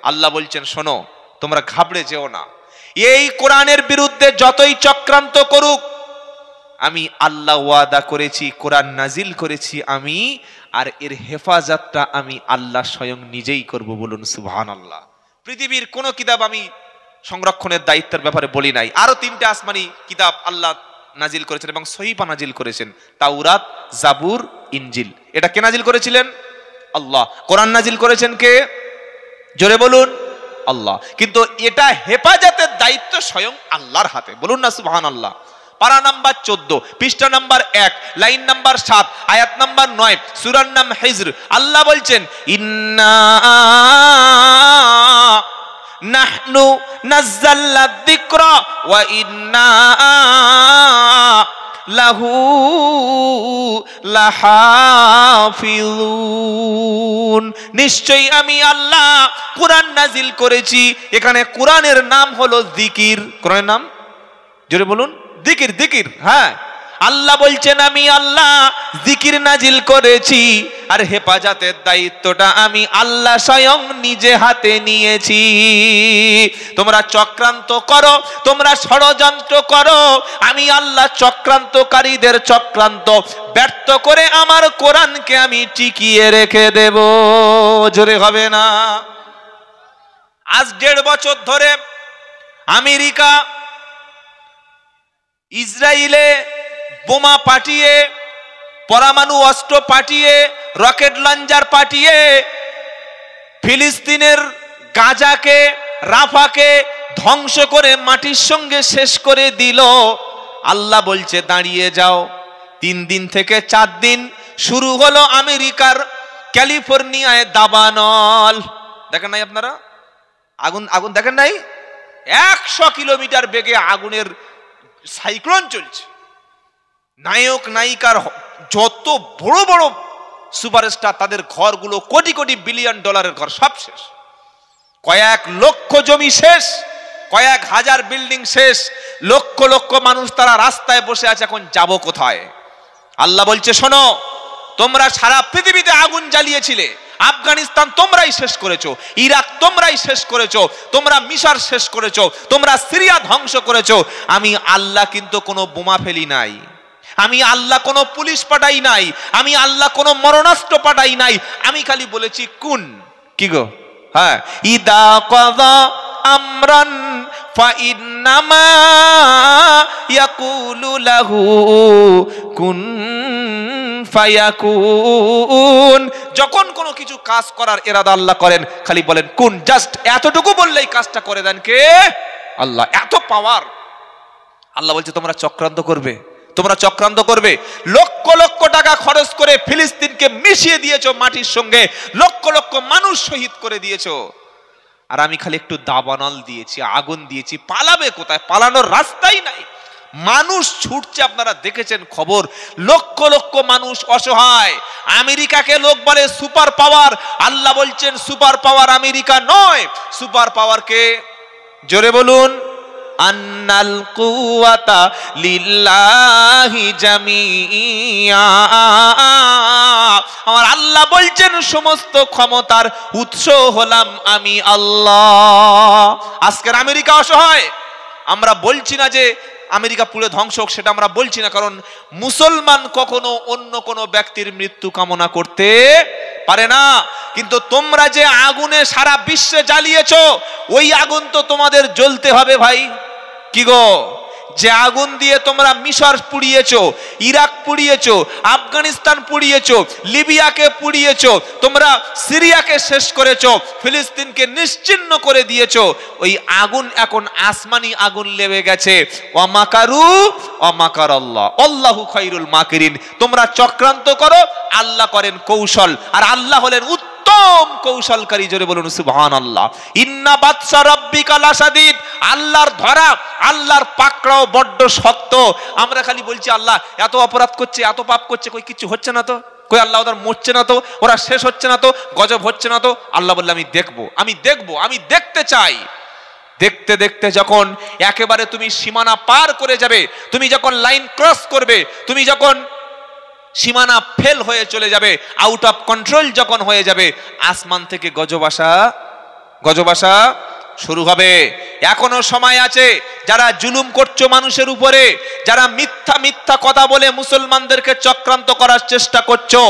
আল্লাহ বলছেন শোনো, তোমরা ঘাবড়ে যেও না। এই কোরআনের বিরুদ্ধে যতই চক্রান্ত করুক, আমি আল্লাহ ওয়াদা করেছি, কোরআন নাজিল করেছি আমি, আর এর হেফাজতটা আমি আল্লাহ স্বয়ং নিজেই করব। বলুন সুবহানাল্লাহ। পৃথিবীর কোন কিতাব আমি সংরক্ষণের দায়িত্বের ব্যাপারে বলি নাই। আরো 3টে আসমানি কিতাব আল্লাহ নাজিল করেছেন এবং সহিফা নাজিল করেছেন, তাওরাত, জাবুর, ইনজিল। এটা কে নাজিল করেছিলেন? আল্লাহ। কোরআন নাজিল করেছেন কে? জোরে বলুন, আল্লাহ। কিন্তু এটা হেফাজতের দায়িত্ব স্বয়ং আল্লাহর হাতে। বলুন না সুবহানাল্লাহ। পারা নাম্বার 14, পৃষ্ঠা নাম্বার 1, লাইন নাম্বার 7, আয়াত নাম্বার 9, সূরার নাম হিজর। আল্লাহ বলছেন ইন্না নাহনু নাযালনা যিকরা ওয়া ইন্না লাহু লাহাফিজুন। নিশ্চয়ই আমি আল্লাহ কোরআন নাজিল করেছি। এখানে কোরআনের নাম হলো জিকির। কোরআনের নাম জোরে বলুন, জিকির। জিকির, হ্যাঁ। আল্লাহ বলছেন আমি আল্লাহ জিকির নাজিল করেছি, আর হেফাজতের দায়িত্বটা আমি আল্লাহ স্বয়ং নিজে হাতে নিয়েছি। তোমরা চক্রান্ত করো, তোমরা ষড়যন্ত্র করো, আমি আল্লাহ চক্রান্তকারীদের চক্রান্ত ব্যর্থ করে আমার কোরআনকে আমি টিকিয়ে রেখে দেব। জোরে হবে না? আজ 1.5 বছর ধরে আমেরিকা ইসরায়েলে বোমা পাঠিয়ে, পরমাণু অস্ত্র পাঠিয়ে, রকেট লঞ্চার পাঠিয়ে ফিলিস্তিনের গাজাকে, রাফাকে ধ্বংস করে মাটির সঙ্গে শেষ করে দিল। আল্লাহ বলছে দাঁড়িয়ে যাও। 3 দিন থেকে 4 দিন শুরু হলো আমেরিকার ক্যালিফোর্নিয়ায় দাবানল। দেখেন নাই আপনারা? আগুন আগুন দেখেন নাই? 100 কিলোমিটার বেগে আগুনের সাইক্লোন চলছে। নায়ক নায়িকার যত বড় বড় সুপারস্টার, তাদের ঘরগুলো কোটি কোটি বিলিয়ন ডলারের ঘর, সব শেষ। কয়েক লক্ষ জমি শেষ, কয়েক হাজার বিল্ডিং শেষ, লক্ষ লক্ষ মানুষ তারা রাস্তায় বসে আছে, এখন যাব কোথায়? আল্লাহ বলছে শোনো, তোমরা সারা পৃথিবীতে আগুন জ্বালিয়েছিলে, আফগানিস্তান তোমরাই শেষ করেছো, ইরাক তোমরাই শেষ করেছো, তোমরা মিশর শেষ করেছো, তোমরা সিরিয়া ধ্বংস করেছো। আমি আল্লাহ কিন্তু কোনো বোমা ফেলি নাই, আমি আল্লাহ কোনো পুলিশ পাঠাই নাই, আমি আল্লাহ কোনো মরণাস্ত্র পাঠাই নাই। আমি খালি বলেছি কুন। কি গো? হ্যাঁ, ইদা কাযা আমরান ফাইন্নামা ইয়াকুলু লাহু কুন ফায়াকুন। যখন কোনো কিছু কাজ করার ইরাদা আল্লাহ করেন, খালি বলেন কুন, জাস্ট এতটুকু বললেই কাজটা করে দেন কে? আল্লাহ। এত পাওয়ার। আল্লাহ বলছে তোমরা চক্রান্ত করবে, তোমরা চক্রান্ত করবে। লক্ষ লক্ষ টাকা খরচ করে ফিলিস্তিনকে মিশিয়ে দিয়েছো মাটির সঙ্গে, লক্ষ লক্ষ মানুষ শহীদ করে দিয়েছো, আর আমি খালি একটু দাবানল দিয়েছি, আগুন দিয়েছি। পালাবে কোথায়? পালানোর রাস্তাই নাই। মানুষ ছুটছে, আপনারা দেখেছেন খবর, লক্ষ লক্ষ মানুষ অসহায়। আমেরিকাকে লোক বলে সুপার পাওয়ার, আল্লাহ বলছেন সুপার পাওয়ার আমেরিকা নয়, সুপার পাওয়ার কে? জোরে বলুন, আন্নাল কুওয়াতা লিল্লাহি জামিআ। আমার আল্লাহ বলছেন সমস্ত ক্ষমতার উৎস হলাম আমি আল্লাহ। আজকের আমেরিকা অসহায়। আমরা বলছি না যে আমেরিকা পুরো ধ্বংস হোক, সেটা আমরা বলছি না, কারণ মুসলমান কখনো অন্য কোনো ব্যক্তির মৃত্যু কামনা করতে পারে না। কিন্তু তোমরা যে আগুনে সারা বিশ্বে জ্বালিয়েছো, ওই আগুন তো তোমাদের জ্বলতে হবে ভাই। কি গো? যে আগুন দিয়ে তোমরা মিশর পুড়িয়েছো, ইরাক পুড়িয়েছো, আফগানিস্তান পুড়িয়েছো, লিবিয়াকে পুড়িয়েছো, তোমরা সিরিয়াকে শেষ করেছো, ফিলিস্তিনকে নিশ্চিহ্ন করে দিয়েছো, ওই আগুন এখন আসমানি আগুন লেগে গেছে। ওয়ামাকারু ওয়ামাকারাল্লাহ আল্লাহু খায়রুল মাকিরিন। তোমরা চক্রান্ত করো, আল্লাহ করেন কৌশল, আর আল্লাহ হলেন উত্তম কৌশলকারী। জোরে বলুন সুবহানাল্লাহ। ইন্না বাতশা রাব্বিকা লাশাদীদ। আল্লাহর ধরা, আল্লাহর পাকড়াও বড্ড শক্ত। আমরা খালি বলছি আল্লাহ এত অপরাধ করছে, এত পাপ করছে, কই কিছু হচ্ছে না তো, কই আল্লাহ ওদের মরছে না তো, ওরা শেষ হচ্ছে না তো, গজব হচ্ছে না তো। আল্লাহ বললে আমি দেখবো, আমি দেখবো, আমি দেখতে চাই। দেখতে দেখতে যখন একেবারে তুমি সীমানা পার করে যাবে, তুমি যখন লাইন ক্রস করবে, তুমি যখন সীমানা ফেল হয়ে চলে যাবে, আউট অফ কন্ট্রোল যখন হয়ে যাবে, আসমান থেকে গজব আসা গজব আসা শুরু হবে। এখনো সময় আছে। যারা জুলুম করছো মানুষের উপরে, যারা মিথ্যা মিথ্যা কথা বলে মুসলমানদেরকে চক্রান্ত করার চেষ্টা করছো,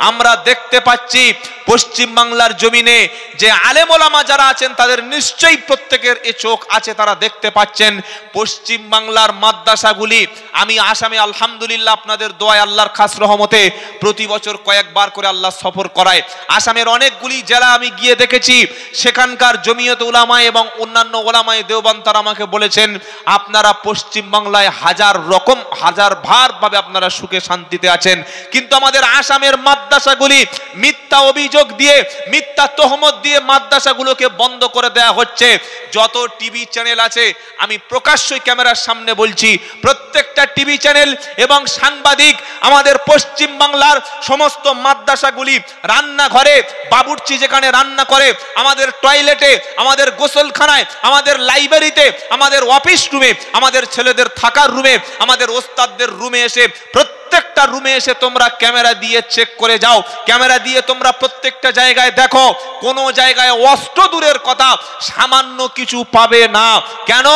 আমরা দেখতে পাচ্ছি পশ্চিম বাংলার জমিনে যে আলেম ওলামা যারা আছেন তাদের নিশ্চয়ই প্রত্যেকের এ চোখ আছে, তারা দেখতে পাচ্ছেন পশ্চিম বাংলার মাদ্রাসাগুলি। আমি আসামে আলহামদুলিল্লাহ আপনাদের দোয়ায় আল্লাহর খাস রহমতে প্রতি বছর কয়েকবার করে আল্লাহ সফর করায়। আসামের অনেকগুলি জেলা আমি গিয়ে দেখেছি, সেখানকার জমিয়ত উলামা এবং অন্যান্য ওলামায়ে দেওবন্দ তারা আমাকে বলেছেন আপনারা পশ্চিম বাংলায় হাজার ভাবে আপনারা সুখে শান্তিতে আছেন, কিন্তু আমাদের আসামের মাদ্রাসাগুলি মিথ্যা অভিযোগ দিয়ে, মিথ্যা তহমত দিয়ে মাদ্রাসাগুলোকে বন্ধ করে দেয়া হচ্ছে। যত টিভি চ্যানেল আছে, আমি প্রকাশ্যই ক্যামেরার সামনে বলছি, প্রত্যেকটা টিভি চ্যানেল এবং সাংবাদিক আমাদের পশ্চিম বাংলার সমস্ত মাদ্রাসাগুলি, রান্নাঘরে বাবুর্চি যেখানে রান্না করে, আমাদের টয়লেটে, আমাদের গোসলখানায়, আমাদের লাইব্রেরিতে, আমাদের অফিস রুমে, আমাদের ছেলেদের থাকার রুমে, আমাদের ওস্তাদদের রুমে এসে, প্রত্যেকটা রুমে এসে তোমরা ক্যামেরা দিয়ে চেক করে যাও। ক্যামেরা দিয়ে তোমরা প্রত্যেকটা জায়গায় দেখো, কোনো জায়গায় অস্ত্র দূরের কথা, সামান্য কিছু পাবে না। কেন?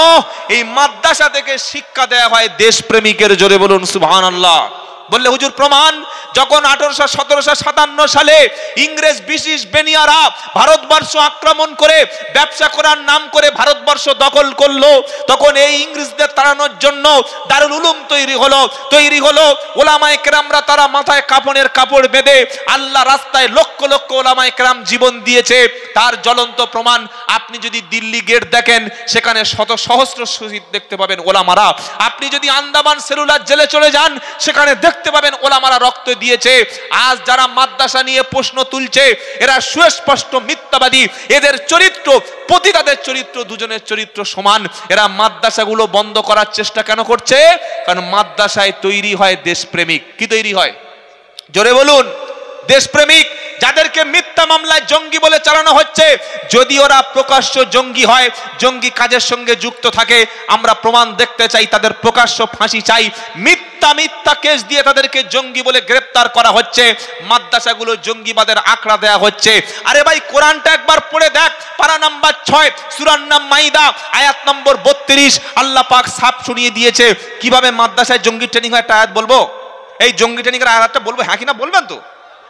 এই মাদ্রাসা থেকে শিক্ষা দেয়া হয় দেশপ্রেমিকের। জোরে বলুন সুবহানাল্লাহ। বললে হুজুর প্রমাণ? যখন 1757 সালে ইংরেজ ব্রিটিশ বেনিয়ারা ভারতবর্ষ আক্রমণ করে ব্যবসা করার নাম করে ভারতবর্ষ দখল করলো, তখন এই ইংরেজদের তাড়ানোর জন্য দারুল উলুম তৈরি হলো। ওলামায়ে কেরামরা তারা মাথায় কাফনের কাপড় বেঁধে আল্লাহ রাস্তায় লক্ষ লক্ষ ওলামায়ে কেরাম জীবন দিয়েছে। তার জ্বলন্ত প্রমাণ আপনি যদি দিল্লি গেট দেখেন, সেখানে শত সহস্র শহীদ দেখতে পাবেন ওলামারা। আপনি যদি আন্দামান সেলুলার জেলে চলে যান, সেখানে দেখতে পাবেন ওলামারা রক্ত দিয়েছে। আজ যারা মাদ্রাসা নিয়ে প্রশ্ন তুলছে, এরা সুস্পষ্ট মিথ্যাবাদী। এদের চরিত্র, পতিতাদের চরিত্র, দুজনের চরিত্র সমান। এরা মাদ্রাসাগুলো বন্ধ করার চেষ্টা কেন করছে? কারণ মাদ্রাসায় তৈরি হয় দেশপ্রেমিক। কি তৈরি হয়? জোরে বলুন। দেশপ্রেমিক, যাদেরকে মিথ্যা মামলায় জঙ্গি বলে চালানো হচ্ছে। যদি ওরা প্রকাশ্য জঙ্গি হয়, জঙ্গি কাজের সঙ্গে যুক্ত থাকে, আমরা প্রমাণ দেখতে চাই, তাদের প্রকাশ্য ফাঁসি চাই। মিথ্যা কেস দিয়ে তাদেরকে জঙ্গি বলে গ্রেফতার করা হচ্ছে, মাদ্রাসাগুলো জঙ্গিবাদের আখড়া দেয়া হচ্ছে। আরে ভাই, কোরআনটা একবার পড়ে দেখ, পারা নাম্বার 6 সূরা মাইদা আয়াত নম্বর 32। আল্লাহ পাক সাফ শুনিয়ে দিয়েছে কিভাবে মাদ্রাসায় জঙ্গি ট্রেনিং হয়। একটা আয়াত বলবো, এই জঙ্গি ট্রেনিং এর আয়াতটা বলবো, হ্যাঁ কিনা বলবেন তো?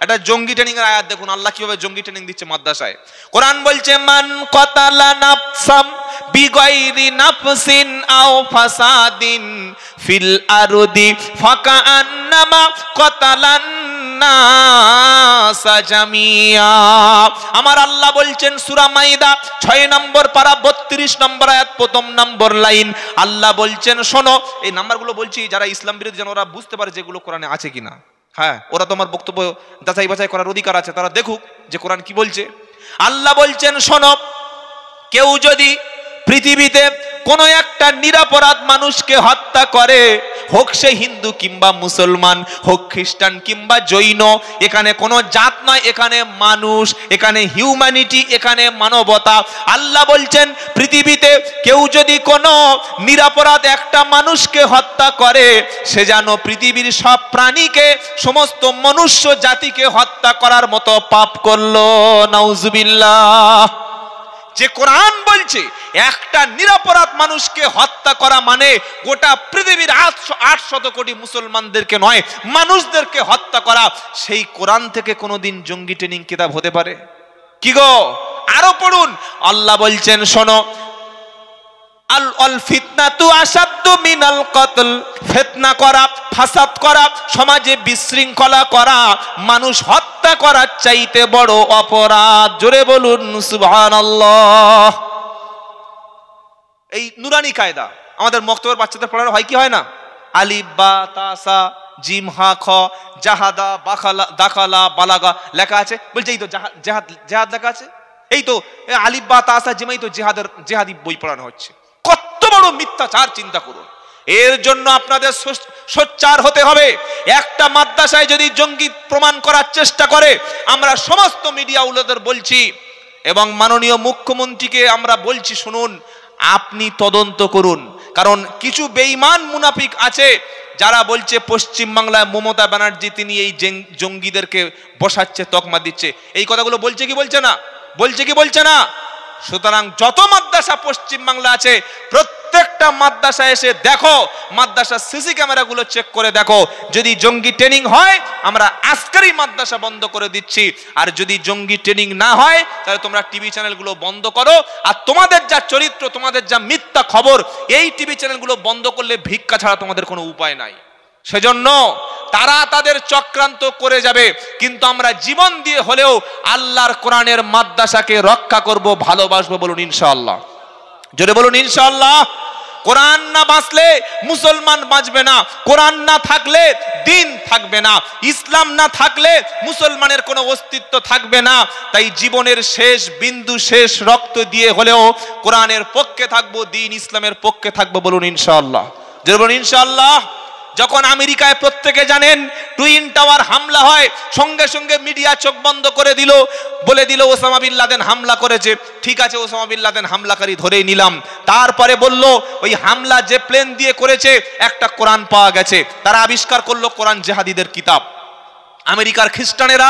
এটা জঙ্গি ট্রেনিং এর আয়াত দেখুন, আল্লাহ কিভাবে জঙ্গি ট্রেনিং দিচ্ছে মাদ্রাসায়। কোরআন বলছে মান কাতালা নাফসাম বিগাইরি নাফসিন আও ফাসাদিন ফিল আরদি ফাকান্নামা কাতালান নাসা জামিয়া। আমার আল্লাহ বলছেন সূরা মাইদা 6 নম্বর পারা 32 নম্বর আয়াত 1 নম্বর লাইন। আল্লাহ বলছেন শোনো, এই নাম্বারগুলো বলছি যারা ইসলাম বিরোধী, যেন ওরা বুঝতে পারে যেগুলো কোরআনে আছে কিনা। হ্যাঁ, ওরা তোমার বক্তব্য যাচাই বাছাই করার অধিকার আছে, তারা দেখুক যে কোরআন কি বলছে। আল্লাহ বলছেন শোনো, কেউ যদি পৃথিবীতে কোনো একটা নিরপরাধ মানুষকে হত্যা করে, হোক সে হিন্দু কিংবা মুসলমান, হোক খ্রিস্টান কিংবা জৈন, এখানে কোনো জাত নয়, এখানে মানুষ, এখানে হিউম্যানিটি, এখানে মানবতা। আল্লাহ বলছেন পৃথিবীতে কেউ যদি কোনো নিরপরাধ একটা মানুষকে হত্যা করে, সে যেন পৃথিবীর সব প্রাণীকে, সমস্ত মনুষ্য জাতিকে হত্যা করার মতো পাপ করলো। নাউজুবিল্লাহ। যে কোরআন বলছে একটা নিরপরাধ মানুষকে হত্যা করা মানে গোটা পৃথিবীর 800 কোটি মুসলমানদেরকে নয়, মানুষদেরকে হত্যা করা, সেই কোরআন থেকে কোনোদিন জঙ্গি ট্রেনিং কিতাব হতে পারে? কি গো, আরো পড়ুন। আল্লাহ বলছেন শোনো, আল ফিতনাতু আসাদ্দু মিনাল কতল। ফিতনা করা, ফাসাদ করা, সমাজে বিশৃঙ্খলা করা, মানুষ হত্যা করার চাইতে বড় অপরাধ। জোরে বলুন সুবহানাল্লাহ। এই নুরানি কায়দা আমাদের মক্তবের বাচ্চাদের পড়ানো হয় কি হয় না? আলিফ বা তাসা জিম হা খ জাহাদা বাখালা দাখালা বালাগা লেখা আছে, বলছে এই তো জেহাদ লেখা আছে, এই তো আলিফ বা তাসা জিমাই তো জেহাদি বই পড়ানো হচ্ছে। কত বড় মিথ্যাচার চিন্তা করুন। এর জন্য আপনাদের সোচ্চার হতে হবে। একটা মাদ্রাসায় যদি জঙ্গি প্রমাণ করার চেষ্টা করে, আমরা সমস্ত মিডিয়া উলাদের বলছি এবং মাননীয় মুখ্যমন্ত্রীকে আমরা বলছি, শুনুন, আপনি তদন্ত করুন। কারণ কিছু বেঈমান মুনাফিক আছে যারা বলছে পশ্চিম বাংলায় মমতা ব্যানার্জি তিনি এই জঙ্গিদেরকে বসাচ্ছে, তকমা দিচ্ছে। এই কথাগুলো বলছে কি বলছে না? বলছে কি বলছে না? সুতরাং যত মাদ্রাসা পশ্চিম বাংলা আছে প্রত্যেকটা মাদ্রাসা এসে দেখো, মাদ্রাসার সিসি ক্যামেরাগুলো চেক করে দেখো। যদি জঙ্গি ট্রেনিং হয় আমরা আজকেরই মাদ্রাসা বন্ধ করে দিচ্ছি, আর যদি জঙ্গি ট্রেনিং না হয় তাহলে তোমরা টিভি চ্যানেলগুলো বন্ধ করো। আর তোমাদের যা চরিত্র, তোমাদের যা মিথ্যা খবর, এই টিভি চ্যানেলগুলো বন্ধ করলে ভিক্ষা ছাড়া তোমাদের কোনো উপায় নাই। সেজন্য তারা তাদের চক্রান্ত করে যাবে, কিন্তু আমরা জীবন দিয়ে হলেও আল্লাহর কোরআনের মাদ্রাসাকে রক্ষা করব, ভালোবাসবো। বলুন ইনশাআল্লাহ, জোরে বলুন ইনশাআল্লাহ। কোরআন না বাঁচলে মুসলমান বাঁচবে না, কোরআন না থাকলে দিন থাকবে না, ইসলাম না থাকলে মুসলমানের কোনো অস্তিত্ব থাকবে না। তাই জীবনের শেষ বিন্দু, শেষ রক্ত দিয়ে হলেও কোরআনের পক্ষে থাকবো, দিন ইসলামের পক্ষে থাকবো। বলুন ইনশাআল্লাহ, জোরে বলুন ইনশাআল্লাহ। যখন আমেরিকায় প্রত্যেকে জানেন টুইন টাওয়ার হামলা হয়, সঙ্গে সঙ্গে মিডিয়া চোখ বন্ধ করে দিল, বলে দিল ওসামা বিন লাদেন হামলা করেছে। ঠিক আছে, ওসামা বিন লাদেন হামলাকারী ধরেই নিলাম। তারপরে বলল ওই হামলা যে প্লেন দিয়ে করেছে একটা কোরআন পাওয়া গেছে। তারা আবিষ্কার করলো কোরআন জেহাদিদের কিতাব। আমেরিকার খ্রিস্টানেরা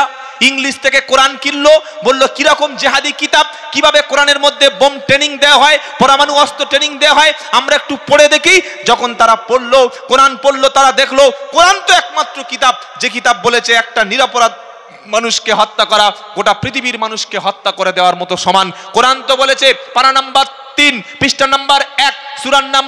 ইংলিশ থেকে কোরআন কিনলো, বললো কিরকম জেহাদি কিতাব, কিভাবে কোরআনের মধ্যে বোম ট্রেনিং দেওয়া হয়, পরমাণু অস্ত্র ট্রেনিং দেওয়া হয়, আমরা একটু পড়ে দেখি। যখন তারা পড়লো, কোরআন পড়লো, তারা দেখলো কোরআন তো একমাত্র কিতাব যে কিতাব বলেছে একটা নিরপরাধ মানুষকে হত্যা করা গোটা পৃথিবীর মানুষকে হত্যা করে দেওয়ার মতো সমান। কোরআন তো বলেছে পারা নাম্বার 3 পৃষ্ঠা নাম্বার 1 সূরার নাম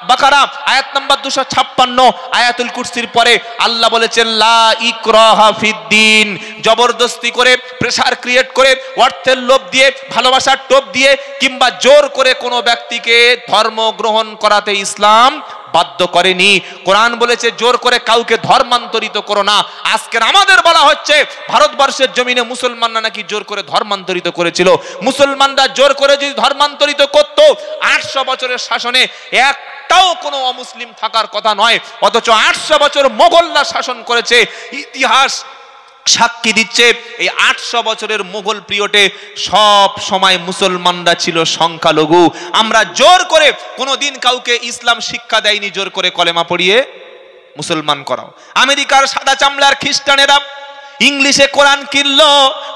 বাকারা আয়াত নাম্বার 256 আয়াতুল কুরসির পরে আল্লাহ বলেছেন লা ইকরাহা ফিদ্দিন। জবরদস্তি করে, প্রেসার ক্রিয়েট করে, অর্থের লোভ দিয়ে, ভালোবাসার টোপ দিয়ে কিংবা জোর করে কোনো ব্যক্তিকে ধর্ম গ্রহণ করাতে ইসলাম বাধ্য করেনি। কোরআন বলেছে জোর করে কাউকে ধর্মান্তরিত করো না। আজকের আমাদের বলা হচ্ছে ভারতবর্ষের জমিনে মুসলমানরা নাকি জোর করে ধর্মান্তরিত করেছিল। মুসলমানরা জোর করে যদি ধর্মান্তরিত করত 800 বছরের শাসনে একটাও কোনো অমুসলিম থাকার কথা নয়, অথচ 800 বছর মোগলরা শাসন করেছে। ইতিহাস সাক্ষী দিচ্ছে এই 800 বছরের মুঘল পিরিয়ডে সব সময় মুসলমানরা ছিল সংখ্যালঘু। আমরা জোর করে কোনোদিন কাউকে ইসলাম শিক্ষা দেয়নি জোর করে কলেমা পড়িয়ে মুসলমান করাও। আমেরিকার সাদা চামড়ার খ্রিস্টানেরা ইংলিশে কোরআন কিনলো,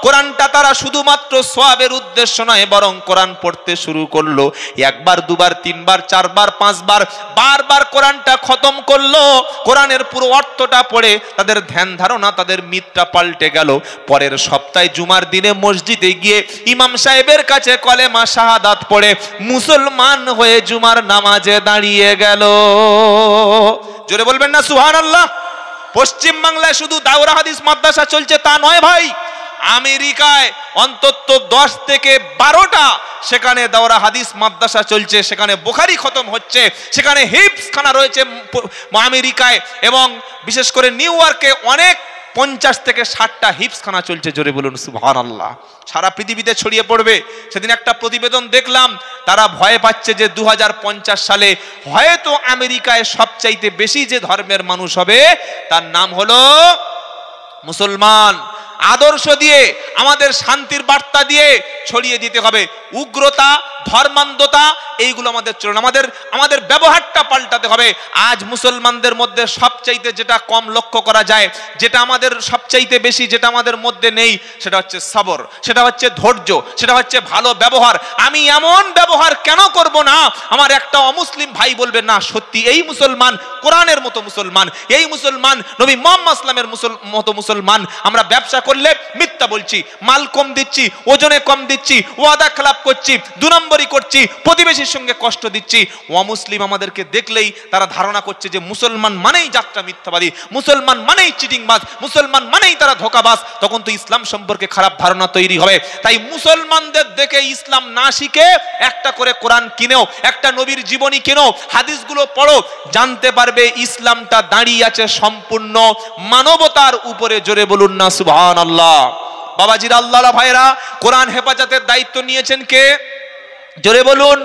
কোরআনটা তারা শুধুমাত্র সওয়াবের উদ্দেশ্য নয় বরং কোরআন পড়তে শুরু করলো। একবার, দুবার, তিনবার, চারবার, পাঁচবার, বারবার কোরআনটা খতম করলো। কোরআনের পুরো অর্থটা পড়ে তাদের ধ্যান ধারণা, তাদের মিতটা পাল্টে গেল। পরের সপ্তাহে জুমার দিনে মসজিদে গিয়ে ইমাম সাহেবের কাছে কলেমা শাহাদাত পড়ে মুসলমান হয়ে জুমার নামাজে দাঁড়িয়ে গেল। জোরে বলবেন না সুবহানাল্লাহ। পশ্চিম বাংলায় শুধু দাওরা হাদিস মাদ্রাসা চলছে তা নয় ভাই, আমেরিকায় অন্তত 10 থেকে 12টা সেখানে দাওরা হাদিস মাদ্রাসা চলছে, সেখানে বুখারী খতম হচ্ছে, সেখানে হিফজ খানা রয়েছে আমেরিকায়, এবং বিশেষ করে নিউ ইয়র্কে অনেক 50 থেকে 60টা হিফজ খানা চলছে। জোরে বলুন সুবহানাল্লাহ। সারা পৃথিবীতে ছড়িয়ে পড়বে। সেদিন একটা প্রতিবেদন দেখলাম, তারা ভয় পাচ্ছে যে 2050 সালে হয়তো আমেরিকায় সবচাইতে বেশি যে ধর্মের মানুষ হবে তার নাম হলো মুসলমান। আদর্শ দিয়ে, আমাদের শান্তির বার্তা দিয়ে ছড়িয়ে দিতে হবে। উগ্রতা, ধর্মান্ধতা এইগুলো আমাদের চলবে, আমাদের ব্যবহারটা পাল্টাতে হবে। আজ মুসলমানদের মধ্যে সবচাইতে যেটা কম লক্ষ্য করা যায়, যেটা আমাদের সবচাইতে বেশি, যেটা আমাদের মধ্যে নেই, সেটা হচ্ছে সবর, সেটা হচ্ছে ধৈর্য, সেটা হচ্ছে ভালো ব্যবহার। আমি এমন ব্যবহার কেন করব না আমার একটা অমুসলিম ভাই বলবে না সত্যি এই মুসলমান কোরআনের মতো মুসলমান, এই মুসলমান নবী মুহাম্মদ সাল্লাল্লাহু আলাইহি ওয়াসাল্লামের মতো মুসলমান। আমরা ব্যবসা করলে মিথ্যা বলছি, মাল কম দিচ্ছি, ওজনে কম দিচ্ছি, ওয়াদা খেলাপ করছি, 2 নম্বরই করছি, প্রতিবেশীর সঙ্গে কষ্ট দিচ্ছি। অমুসলিম আমাদেরকে দেখলেই তারা ধারণা করছে যে মুসলমান মানেই যাত্রা মিথ্যাবাদী, মুসলমান মানেই চিটিংবাজ, মুসলমান মানেই তারা ধোঁকাবাজ। তখন তো ইসলাম সম্পর্কে খারাপ ধারণা তৈরি হবে। তাই মুসলমানদের দেখে ইসলাম না শিখে একটা করে কোরআন কিনেও, একটা নবীর জীবনী কিনেও, হাদিসগুলো পড়ো, জানতে পারবে ইসলামটা দাঁড়িয়ে আছে সম্পূর্ণ মানবতার উপরে। জোরে বলুন না সুবহানাল্লাহ। বাবাজিরা, আল্লাহর ভাইরা, কোরআন হেফাজতের দায়িত্ব নিয়েছেন কে? জোরে বলুন,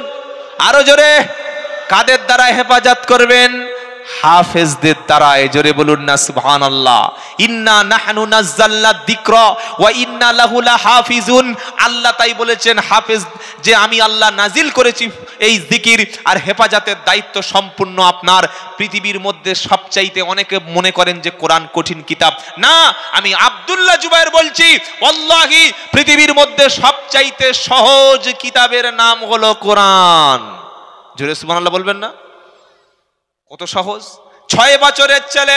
আরো জোরে। কাদের দ্বারা হেফাজত করবেন? হাফেজদের দ্বারা। জোরে বলুন না সুবহানাল্লাহ। ইন্না নাহনু নাযালনা যিকরা ওয়া ইন্না লাহু লাহাফিজুন। আল্লাহ তাই বলেছেন হাফেজ, যে আমি আল্লাহ নাজিল করেছি এই জিকির, আর হেফাজতের দায়িত্ব সম্পূর্ণ আপনার। পৃথিবীর মধ্যে সব সবচাইতে, অনেকে মনে করেন যে কোরআন কঠিন কিতাব, না, আমি আব্দুল্লাহ জুবায়ের বলছি, ওয়াল্লাহি পৃথিবীর মধ্যে সবচাইতে সহজ কিতাবের নাম হলো কোরআন। জোরে সুবহানাল্লাহ বলবেন না? কত সহজ। 6 বছরের ছেলে,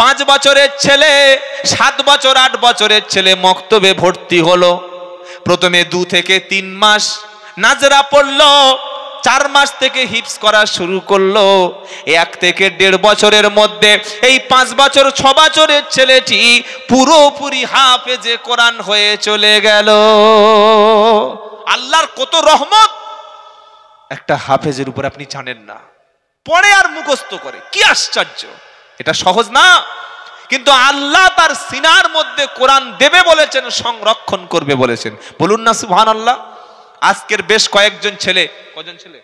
5 বছরের ছেলে, 7 বছর 8 বছরের ছেলে মক্তবে ভর্তি হলো। প্রথমে 2 থেকে 3 মাস নাজরা পড়লো, 4 মাস থেকে হিফজ করা শুরু করলো। 1 থেকে 1.5 বছরের মধ্যে এই 5 বছর 6 বছরের ছেলেটি পুরোপুরি হাফেজে কোরআন হয়ে চলে গেল। আল্লাহর কত রহমত একটা হাফেজের উপর, আপনি জানেন না, পড়ে আর মুখস্থ করে, কি আশ্চর্য! এটা সহজ না, কিন্তু আল্লাহ তার সিনার মধ্যে কোরআন দেবে বলেছেন, সংরক্ষণ করবে বলেছেন। বলুন না সুবহানাল্লাহ। আজকের বেশ কয়েকজন ছেলে, কজন ছেলে?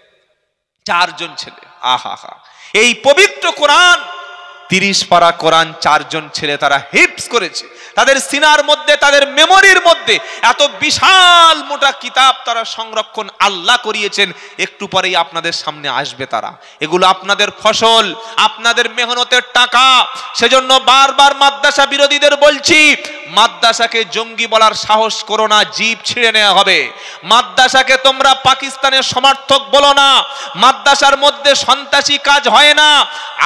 4 জন ছেলে। আহা হা, এই পবিত্র কোরআন 30 পারা কোরআন 4 জন ছেলে তারা হিফজ করেছে। তাদের সিনার মধ্যে, তাদের মেমোরির মধ্যে এত বিশাল মোটা কিতাব তারা সংরক্ষণ আল্লাহ করিয়েছেন। একটু পরেই আপনাদের সামনে আসবে তারা। এগুলো আপনাদের ফসল, আপনাদের মেহনতের টাকা। সেজন্য বারবার মাদ্রাসা বিরোধীদের বলছি, মাদ্রাসাকে জঙ্গি বলার সাহস করো না, জিভ ছিঁড়ে নেওয়া হবে। মাদ্রাসাকে তোমরা পাকিস্তানের সমর্থক বলো না, মাদ্রাসার মধ্যে সন্ত্রাসী কাজ হয় না।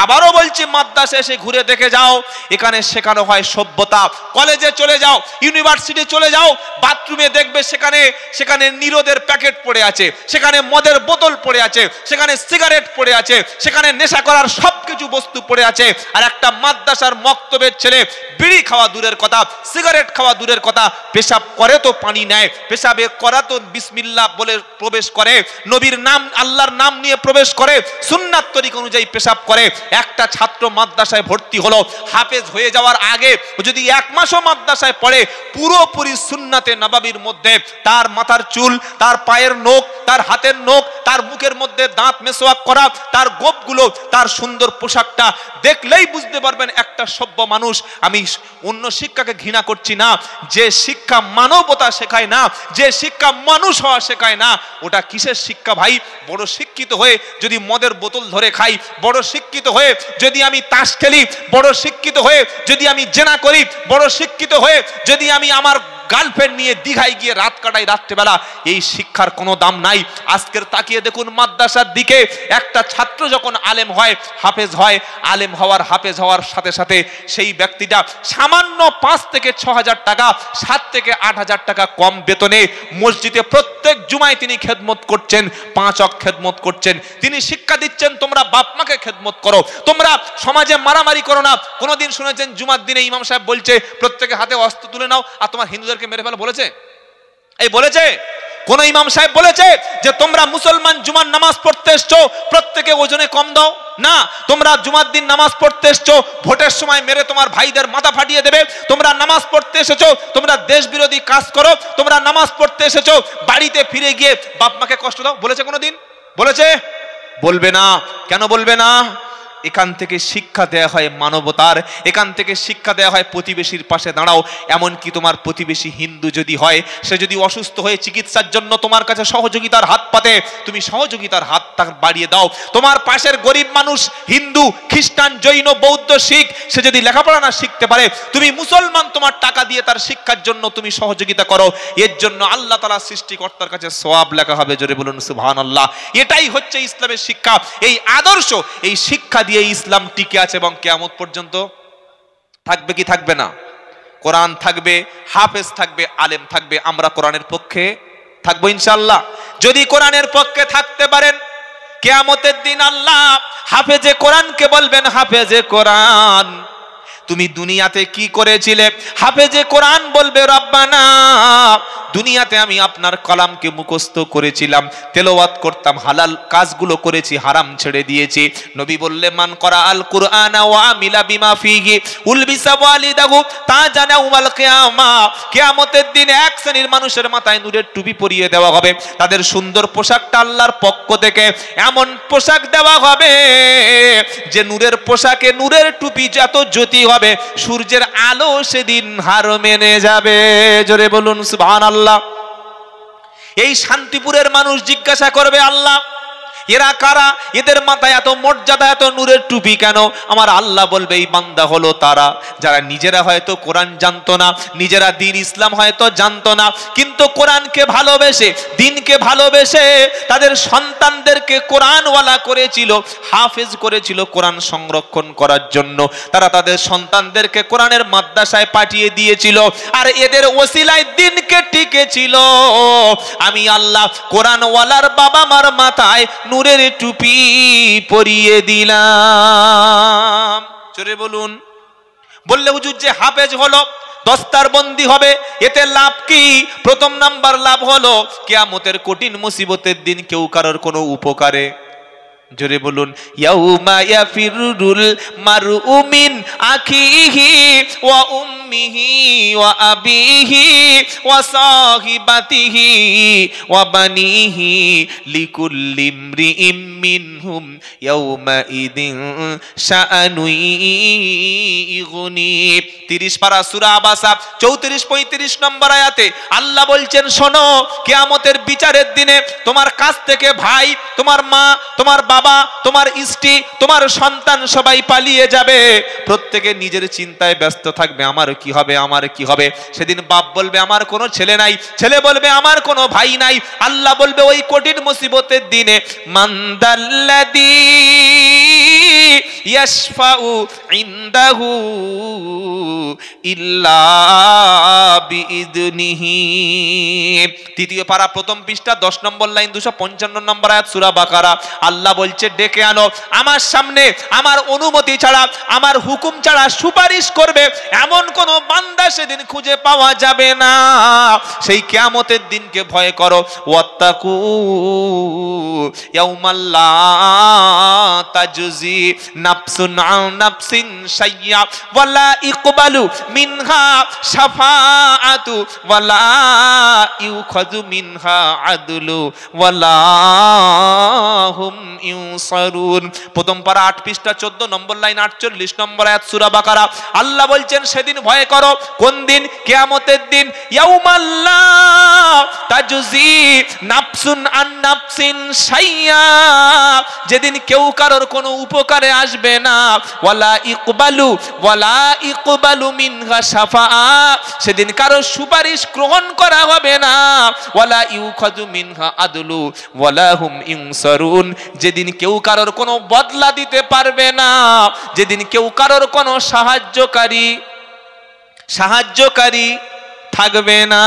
আবারও বলছি, মাদ্রাসা এসে ঘুরে দেখে যাও, এখানে শেখানো হয় সভ্যতা। কলেজে চলে যাও, ইউনিভার্সিটি চলে যাও, বাথরুমে দেখবে সেখানে নিরোদের প্যাকেট পড়ে আছে, সেখানে মদের বোতল পড়ে আছে, সেখানে সিগারেট পড়ে আছে, সেখানে নেশা করার সবকিছু বস্তু পড়ে আছে। আর একটা মাদ্রাসার মক্তবের ছেলে বিড়ি খাওয়া দূরের কথা, সিগারেট খাওয়া দূরের কথা, পেশাব করে তো পানি নেয়, পেশাবে করা তো বিসমিল্লাহ বলে প্রবেশ করে, নবীর নাম আল্লাহর নাম নিয়ে প্রবেশ করে, সুন্নাত তরিকা অনুযায়ী পেশাব করে। একটা ছাত্র মাদ্রাসায় ভর্তি হলো, হাফেজ হয়ে যাওয়ার আগে যদি 1 মাসও মাদ্রাসায় পড়ে, পুরোপুরি সুন্নাতে নববীর মধ্যে তার মাথার চুল, তার পায়ের নখ, তার হাতের নখ, তার মুখের মধ্যে দাঁত মেসওয়াক করা, তার গোপগুলো, তার সুন্দর পোশাকটা দেখলেই বুঝতে পারবেন একটা সভ্য মানুষ। আমি অন্য শিক্ষাকে ঘৃণা করছি না, যে শিক্ষা মানবতা শেখায় না, যে শিক্ষা মানুষ হওয়া শেখায় না, ওটা কিসের শিক্ষা ভাই? বড় শিক্ষিত হয়ে যদি মদের বোতল ধরে খাই, বড় শিক্ষিত হয়ে যদি আমি তাস খেলি, বড় শিক্ষিত হয়ে যদি আমি জেনা করি, বড় শিক্ষিত হয়ে যদি আমি আমার গার্লফ্রেন্ড নিয়ে দীঘায় গিয়ে রাত কাটাই রাত্রেবেলা, এই শিক্ষার কোনো দাম নাই। আজকের তাকিয়ে দেখুন মাদ্রাসার দিকে, একটা ছাত্র যখন আলেম হয়, হাফেজ হয়, আলেম হওয়ার হাফেজ হওয়ার সাথে সাথে সেই ব্যক্তিটা সামান্য 5 থেকে 6,000 টাকা, 7 থেকে 8,000 টাকা কম বেতনে মসজিদে প্রত্যেক জুমায় তিনি খেদমত করছেন, 5 ওয়াক্ত খেদমত করছেন। তিনি শিক্ষা দিচ্ছেন, তোমরা বাপ মাকে খেদমত করো, তোমরা সমাজে মারামারি করো না। কোনোদিন শুনেছেন জুমার দিনে ইমাম সাহেব বলছে প্রত্যেকে হাতে অস্ত্র তুলে নাও আর তোমার হিন্দুদেরকে মেরে ফেলো? বলেছে? এই বলেছে? কোন ইমাম সাহেব বলেছে যে তোমরা মুসলমান জুমার নামাজ পড়তে এসছো, প্রত্যেকে ওজনে কম দাও? না, তোমরা জুমার দিন নামাজ পড়তে এসছো, ভোটের সময় মেরে তোমার ভাইদের মাথা ফাটিয়ে দেবে। তোমরা নামাজ পড়তে এসেছো, তোমরা দেশ বিরোধী কাজ করো। তোমরা নামাজ পড়তে এসেছো, বাড়িতে ফিরে গিয়ে বাপ মাকে কষ্ট দাও। বলেছে কোনোদিন? বলেছে? বলবে না। কেন বলবে না? এখান থেকে শিক্ষা দেয়া হয় মানবতার, এখান থেকে শিক্ষা দেয়া হয় প্রতিবেশীর পাশে দাঁড়াও। এমনকি তোমার প্রতিবেশী হিন্দু যদি হয়, সে যদি অসুস্থ হয়ে চিকিৎসার জন্য তোমার কাছে সহযোগিতার হাত পাতে, তুমি সহযোগিতার হাতটা বাড়িয়ে দাও। তোমার পাশের গরিব মানুষ, হিন্দু, খ্রিস্টান, জৈন, বৌদ্ধ, শিখ, সে যদি লেখাপড়া না শিখতে পারে, তুমি মুসলমান, তোমার টাকা দিয়ে তার শিক্ষার জন্য তুমি সহযোগিতা করো। এর জন্য আল্লাহ তাআলা সৃষ্টিকর্তার কাছে সওয়াব লেখা হবে। জোরে বলুন সুবহানাল্লাহ। এটাই হচ্ছে ইসলামের শিক্ষা। এই আদর্শ, এই শিক্ষা দিয়ে ইসলাম টিকে আছে এবং কিয়ামত পর্যন্ত থাকবে কি থাকবে না? কোরআন থাকবে, হাফেজ থাকবে, আলেম থাকবে। আমরা কোরআনের পক্ষে থাকবো ইনশাআল্লাহ। যদি কোরআনের পক্ষে থাকতে পারেন, কিয়ামতের দিন আল্লাহ হাফেজে কোরআনকে বলবেন, হাফেজে কোরআন তুমি দুনিয়াতে কি করেছিলে? হাফেজে কোরআন বলবে, রব্বানা দুনিয়াতে আমি আপনার কালামকে মুখস্থ করেছিলাম, তেলাওয়াত করতাম, হালাল কাজগুলো করেছি, হারাম ছেড়ে দিয়েছি। নবী বললে, মান করা আল কুরআনা ওয়া আমিলা বিমা ফিহি উলবিসা ওয়ালিদাহু তাজানা ইয়াউমাল কিয়ামা। কিয়ামতের দিন এক শ্রেণীর মানুষের মাথায় নূরের টুপি পরিয়ে দেওয়া হবে। তাদের সুন্দর পোশাকটা আল্লাহর পক্ষ থেকে এমন পোশাক দেওয়া হবে যে নূরের পোশাকে নূরের টুপি যত জ্যোতি হবে, সূর্যের আলো সেদিন হার মেনে যাবে। জোরে বলুন সুবহানাল্লাহ। এই শান্তিপুরের মানুষ জিজ্ঞাসা করবে, আল্লাহ এরা কারা? এদের মাথায় এত মর্যাদা, এত নূরের টুপি কেন? আমার আল্লাহ বলবে এই বান্দা হলো তারা যারা নিজেরা হয়তো কোরআন জানতো না, নিজেরা দ্বীন ইসলাম হয়তো জানতো না, কিন্তু কোরআনকে ভালোবেসে, দ্বীনকে ভালোবেসে তাদের সন্তানদেরকে কোরআনওয়ালা করেছিল, হাফেজ করেছিল কোরআন সংরক্ষণ করার জন্য। তারা তাদের সন্তানদেরকে কোরআনের মাদ্রাসায় পাঠিয়ে দিয়েছিল, আর এদের ওসিলায় দ্বীনকে টিকেছিল। আমি আল্লাহ কোরআনওয়ালার বাবা মার মাথায় নূরের টুপি পরিয়ে দিলাম। জোরে বলুন। বললে হুজুর যে হাফেজ হলো, দস্তার বন্দি হবে, এতে লাভ কি? প্রথম নাম্বার লাভ হলো কিয়ামতের কঠিন মুসিবতের দিন কেউ কারোর কোনো উপকারে, জোরে বলুন, ইয়াউমা ইয়াফিরুল মারউ মিন আখিহি ওয়া উম্মিহি ওয়া আবিহি ওয়া সাহিবাতিহি ওয়া বানিহি লিকুল্লি ইমরিইম মিনহুম ইয়াউমা ইদিন শাআনু ইগনি। 30 পারা সূরা আবাসা 34-35 নম্বর আয়াতে আল্লাহ বলছেন, শোনো, কিয়ামতের বিচারের দিনে তোমার কাছ থেকে ভাই, তোমার মা, তোমার বাবা, তোমার স্ত্রী, তোমার সন্তান সবাই পালিয়ে যাবে। প্রত্যেকে নিজের চিন্তায় ব্যস্ত থাকবে, আমার কি হবে, আমার কি হবে। সেদিন বাপ বলবে আমার কোনো ছেলে নাই, ছেলে বলবে আমার কোনো ভাই নাই। আল্লাহ বলবে ওই কঠিন মুসিবতের দিনে, মানদাল্লাযী ইয়াশফাউ ইনদাহু ইল্লা বিইذনিহি। তৃতীয় পারা প্রথম পৃষ্ঠা 10 নম্বর লাইন 255 নম্বর আয়াত সূরা বাকারা। আল্লাহ বলছে ডেকে আনো আমার সামনে, আমার অনুমতি ছাড়া, আমার হুকুম ছাড়া সুপারিশ করবে এমন কোন বান্দা সেদিন খুঁজে পাওয়া যাবে না। সেই কিয়ামতের দিনকে ভয় করো। ওয়াত্তাকু ইয়াউমাল্লা তাজজি নাফসুন আন নাফসিন শাইয়্যা ওয়ালা ইকবালু মিনহা শাফাআতু ওয়ালা ইউখাযু মিনহা আদলু ওয়ালা হুম ইউসারুন। প্রথম পারা 8 পৃষ্ঠা 14 নম্বর লাইন 48 নম্বর আয়াত সূরা বাকারা। আল্লাহ বলছেন সেদিন ভয় করো। কোন দিন? কিয়ামতের দিন। ইয়াউমাল্লা তাজজি নাফসুন আন নাফসিন শাইয়্যা, যেদিন কেউ কারোর কোনো উপকারে আসবে না। ওয়ালা ইকবালু মিনহা শাফাআ, সেদিন কারো সুপারিশ গ্রহণ করা হবে না। ওয়ালা ইউখাযু মিনহা আদলু ওয়ালা হুম ইউসারুন, যেদিন কেউ কারোর কোনো বদলা দিতে পারবে না, যেদিন কেউ কারোর কোনো সাহায্যকারী থাকবে না।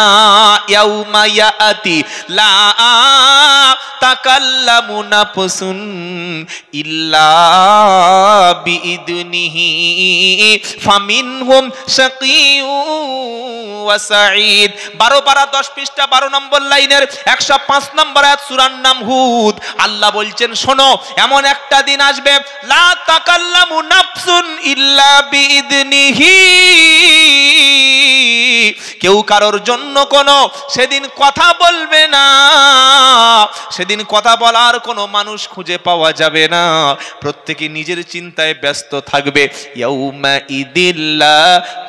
ইয়াউমা ইয়াতি লা তাকাল্লামু নাফসুন ইল্লা বিইذনিহি ফামিনহুম শাকিয়্যুন ওয়া সাঈদ। 12 পারা 10 পৃষ্ঠা 12 নম্বর লাইনের 105 নম্বর আয়াত সূরার নাম হুদ। আল্লাহ বলছেন শোনো, এমন একটা দিন আসবে, লা তাকাল্লামু নাফসুন ইল্লা বিইذনিহি, কেউ কারোর জন্য কোনো সেদিন কথা বলবে না, সেদিন কথা বলার কোনো মানুষ খুঁজে পাওয়া যাবে না। প্রত্যেকে নিজের চিন্তায় ব্যস্ত থাকবে। ইয়াউমা ইদিল্লা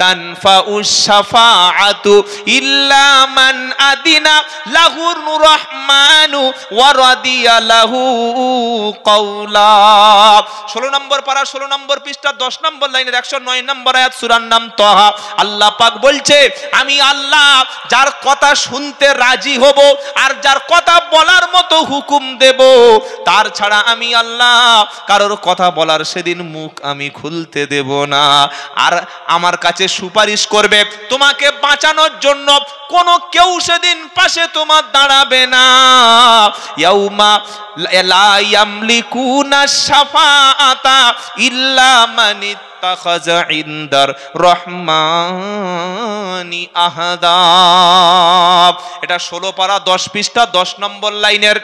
তানফাউশ শাফাআতু ইল্লা মান আদিনা লাহুর রহমানু ওয়া রাদিয়া লাহু কওলা। 16 নম্বর পারা 16 নম্বর পৃষ্ঠা 10 নম্বর লাইনের 109 নম্বর আয়াত সূরার নাম তাহা। আল্লাহ পাক বলছে আমি আল্লাহ যার কথা শুনতে রাজি হব আর যার কথা বলার মতো হুকুম দেব, তার ছাড়া আমি আল্লাহ কারোর কথা বলার সেদিন মুখ আমি খুলতে দেব না। আর আমার কাছে সুপারিশ করবে তোমাকে বাঁচানোর জন্য কোনো কেউ সেদিন পাশে তোমার দাঁড়াবে না। ইয়াউমা লা ইয়ামলিকুনা শাফাআতা ইল্লা মান ইত্তাখাযা ইনদার রহমানি আহাদা। এটা 16 পারা 10 পৃষ্ঠা 10 নম্বর লাইনের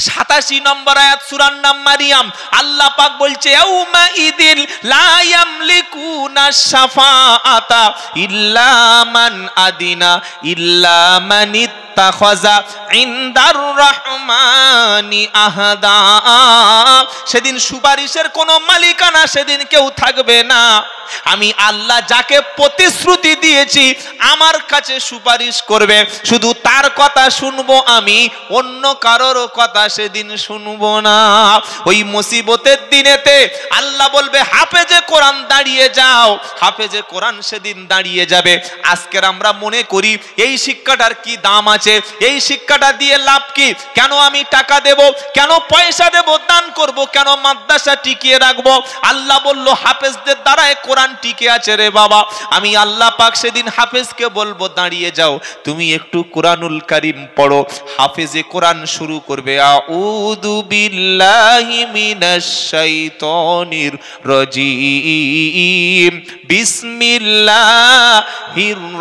87 নম্বর আয়াত সূরার নাম মারিয়াম। আল্লাহ পাক বলছে ইয়াউমা ইদিল লা ইয়ামলিকুনা শাফাআতা ইল্লা মান আদিনা ইল্লা মান ইত্তাখাযা ইনদার রাহমানি আহদা, সেদিন সুপারিশের কোনো মালিকানা সেদিন কেউ থাকবে না। আমি আল্লাহ যাকে প্রতিশ্রুতি দিয়েছি আমার কাছে সুপারিশ করবে, শুধু তার কথা শুনবো আমি, অন্য কারোর কথা সেদিন শুনবো না। ওই মুসিবতের দিনেতে আল্লাহ বলবে হাফেজে কোরআন দাঁড়িয়ে যাও, হাফেজে কোরআন সেদিন দাঁড়িয়ে যাবে। আজকের আমরা মনে করি এই শিক্ষাটার কি দাম আছে, এই শিক্ষাটা দিয়ে লাভ কি, কেন আমি টাকা দেব, কেন পয়সা দেব, দান করব, কেন মাদ্রাসা টিকিয়ে রাখবো। আল্লাহ বলল হাফেজদের দ্বারাই কোরআন টিকে আছে রে বাবা। আমি আল্লাহ পাক সেদিন হাফেজকে বলবো দাঁড়িয়ে যাও, তুমি একটু কোরআনুল কারীম পড়ো। হাফেজে কোরআন শুরু করবে আউযু বিল্লাহি মিনাশ শাইতানির রাজিম বিসমিল্লাহির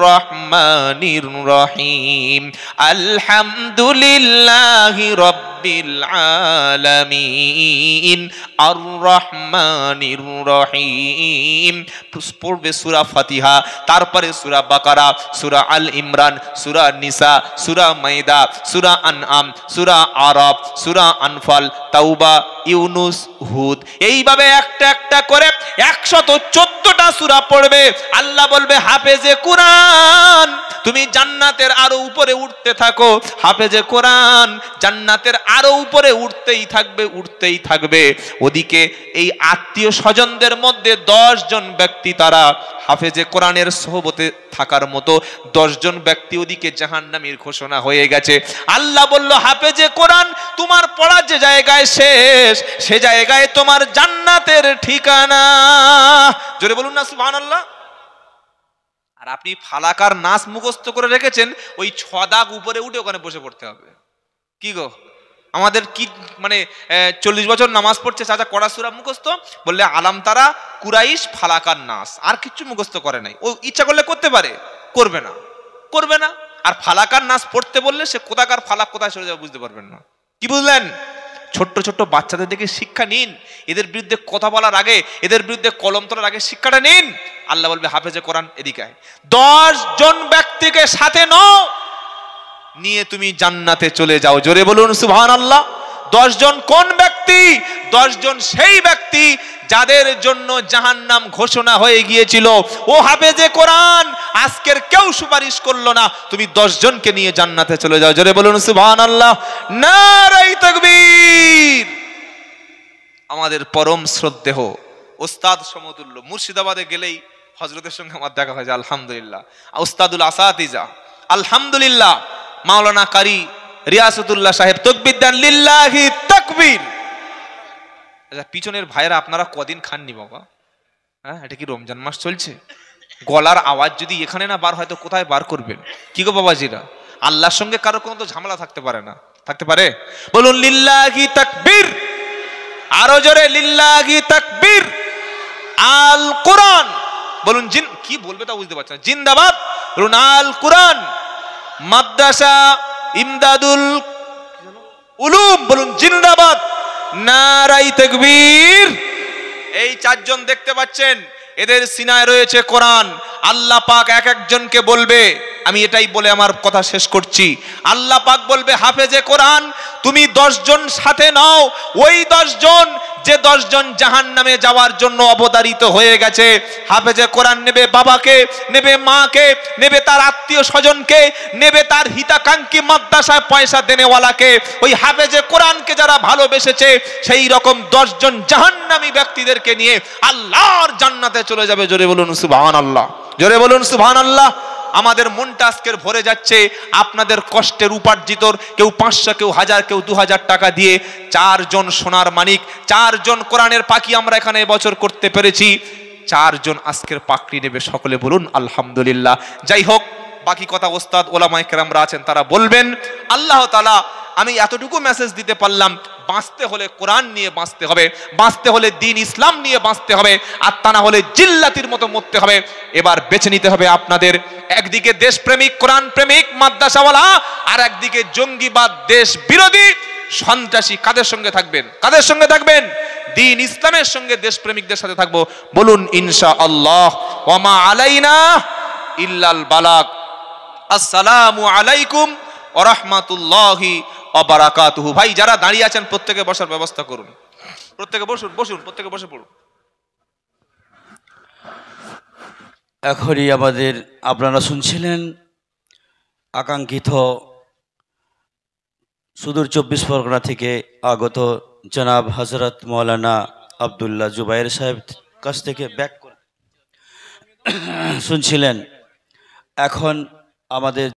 রহমানির রহিম আলহামদুলিল্লাহি রাব্বিল আলামিন আর রহমানির রহিম। পড়বে সূরা ফাতিহা, তারপরে সূরা বাকারা, সূরা আল ইমরান, সূরা নিসা, সূরা মাইদা, সূরা আনআম, সূরা আরাফ, সূরা আনফাল, তাওবা, ইউনুস, হুদ, এইভাবে একটা একটা করে 114টা সূরা পড়বে। আল্লাহ বলবে হাফেজে কোরআন তুমি জান্নাতের আরো উপরে উঠতে থাকো, হাফেজে কোরআন জান্নাতের আরো উপরে উঠতেই থাকবে, উঠতেই থাকবে। ওদিকে এই আত্মীয় স্বজনদের মধ্যে 10 জন ব্যক্তি তারা হাফেজে কোরআনের সোহবতে থাকার মতো 10 জন ব্যক্তি ওদিকে জাহান্নামীর ঘোষণা হয়ে গেছে। আল্লাহ বলল হাফেজে কোরআন তোমার পড়া যে জায়গায় শেষ, সে জায়গায় তোমার জান্নাতের ঠিকানা। জোরে বলুন না সুবহানাল্লাহ। আর আপনি ফালাকার নাস মুখস্থ করে রেখেছেন, ওই 6 দাগ উপরে উঠে ওখানে বসে পড়তে হবে। কি গো, আমাদের কি মানে 40 বছর নামাজ পড়ছে চাচা, কড়া সূরা মুখস্থ, বললে আলাম তারা, কুরাইশ, ফালাকার নাস, আর কিছু মুখস্থ করে নাই। ও ইচ্ছা করলে করতে পারে, করবে না, করবে না। আর ফালাকার নাস পড়তে বললে সে কোথাকার ফালাক কোথায় চলে যাবে বুঝতে পারবেন না। কি বুঝলেন? ছোট্ট ছোট্ট বাচ্চাদের দিকে শিক্ষা নিন, এদের বিরুদ্ধে কথা বলার আগে, এদের বিরুদ্ধে কলম তোলার আগে শিক্ষাটা নিন। আল্লাহ বলবে হাফেজে কোরআন এদিকে 10 জন ব্যক্তিকে সাথে নাও, নিয়ে তুমি জান্নাতে চলে যাও। জোরে বলুন সুবহানাল্লাহ। 10 জন কোন ব্যক্তি? 10 জন সেই ব্যক্তি যাদের জন্য জাহান্নাম ঘোষণা হয়ে গিয়েছিল। ও হাফেজে কোরআন আজকের কেউ সুপারিশ করলো না, তুমি 10 জনকে নিয়ে জান্নাতে চলে যাও। জোরে বলুন সুবহানাল্লাহ, নারায়ে তাকবীর। আমাদের পরম শ্রদ্ধেয় ওস্তাদ সমতুল্য, মুর্শিদাবাদে গেলেই হযরতের সঙ্গে আমার দেখা হয়, আলহামদুলিল্লাহ। ওস্তাদুল আসাতিজা আলহামদুলিল্লাহ, মাওলানা কারি রিয়াসতুল্লাহ সাহেব, তাকবীর দেন, লিল্লাহি তাকবীর। আচ্ছা পিছনের ভাইরা আপনারা কদিন খাননি বাবা? হ্যাঁ, এটা কি রমজান মাস চলছে? গলার আওয়াজ যদি এখানে না বার হয় তো কোথায় বার করবেন? কি গো বাবাজিরা, আল্লাহর সঙ্গে কারো কোনো তো ঝামেলা থাকতে পারে না, থাকতে পারে? বলুন লিল্লাহি তাকবীর, আরো জোরে লিল্লাহি তাকবীর। আল কোরআন বলুন, জিন কি বলবে তা বুঝতে পারছেন, জিন্দাবাদ বলুন। আল কোরআন মাদ্রাসা ইমদাদুল উলুম বলুন জিন্দাবাদ, নারায়ে তাকবীর। এই 4 জন দেখতে পাচ্ছেন, এদের সিনায় রয়েছে কোরআন। আল্লাহ পাক এক একজনকে বলবে, আমি এটাই বলে আমার কথা শেষ করছি, আল্লাহ পাক বলবে হাফেজে কোরআন তুমি 10 জন সাথে নাও। ওই 10 জন যে 10 জন জাহান্নামে যাওয়ার জন্য অবধারিত হয়ে গেছে। হাফেজে কোরআন নেবে বাবাকে, নেবে মাকে, নেবে তার আত্মীয় স্বজনকে, নেবে তার হিতাকাঙ্ক্ষী মাদ্রাসায় পয়সা দেনেওয়ালাকে। ওই হাফেজে কোরআনকে যারা ভালোবেসেছে সেই রকম 10 জন জাহান্নামী ব্যক্তিদেরকে নিয়ে আল্লাহর জান্নাতে চলে যাবে। জোরে বলুন সুবহানাল্লাহ, জোরে বলুন সুবহানাল্লাহ। আমাদের মনটা আজকের ভরে যাচ্ছে আপনাদের কষ্টের উপার্জিত, কেউ 500, কেউ 1000, কেউ 2000 টাকা দিয়ে 4 জন সোনার মানিক, 4 জন কোরআনের পাখি আমরা এখানে এবছর করতে পেরেছি। 4 জন আজকের পাকড়ি নেবে, সকলে বলুন আলহামদুলিল্লাহ। যাই হোক, বাকি কথা ওস্তাদ ওলামায়ে কেরামরা আছেন, তারা বলবেন। আল্লাহ তাআলা আমি এতটুকু মেসেজ দিতে পারলাম, বাঁচতে হলে কোরআন নিয়ে বাঁচতে হবে, বাঁচতে হলে দ্বীন ইসলাম নিয়ে বাঁচতে হবে, আর তা না হলে জিল্লাতির মতো মরতে হবে। এবার বেছে নিতে হবে আপনাদের, একদিকে দেশপ্রেমিক কোরআন প্রেমিক মাদ্রাসাওয়ালা, আর একদিকে জঙ্গিবাদ দেশ বিরোধী সন্ত্রাসী। কাদের সঙ্গে থাকবেন? কাদের সঙ্গে থাকবেন? দ্বীন ইসলামের সঙ্গে দেশপ্রেমিকদের সাথে থাকবো। বলুন ইনশাআল্লাহ। ওয়া মা আলাইনা ইল্লাল বালাগ। আসসালামু আলাইকুম ওয়া রাহমাতুল্লাহি ওয়া বারাকাতুহু। ভাই যারা দাঁড়িয়ে আছেন প্রত্যেকে বসার ব্যবস্থা করুন, প্রত্যেকে বসুন, বসুন, প্রত্যেকে বসে পড়ুন। এখনই আপনারা শুনছিলেন আকাঙ্ক্ষিত সুদূর 24 পরগনা থেকে আগত জনাব হযরত মাওলানা আব্দুল্লাহ জুবায়ের সাহেব কাছ থেকে ব্যাক করে শুনছিলেন। এখন আমাদের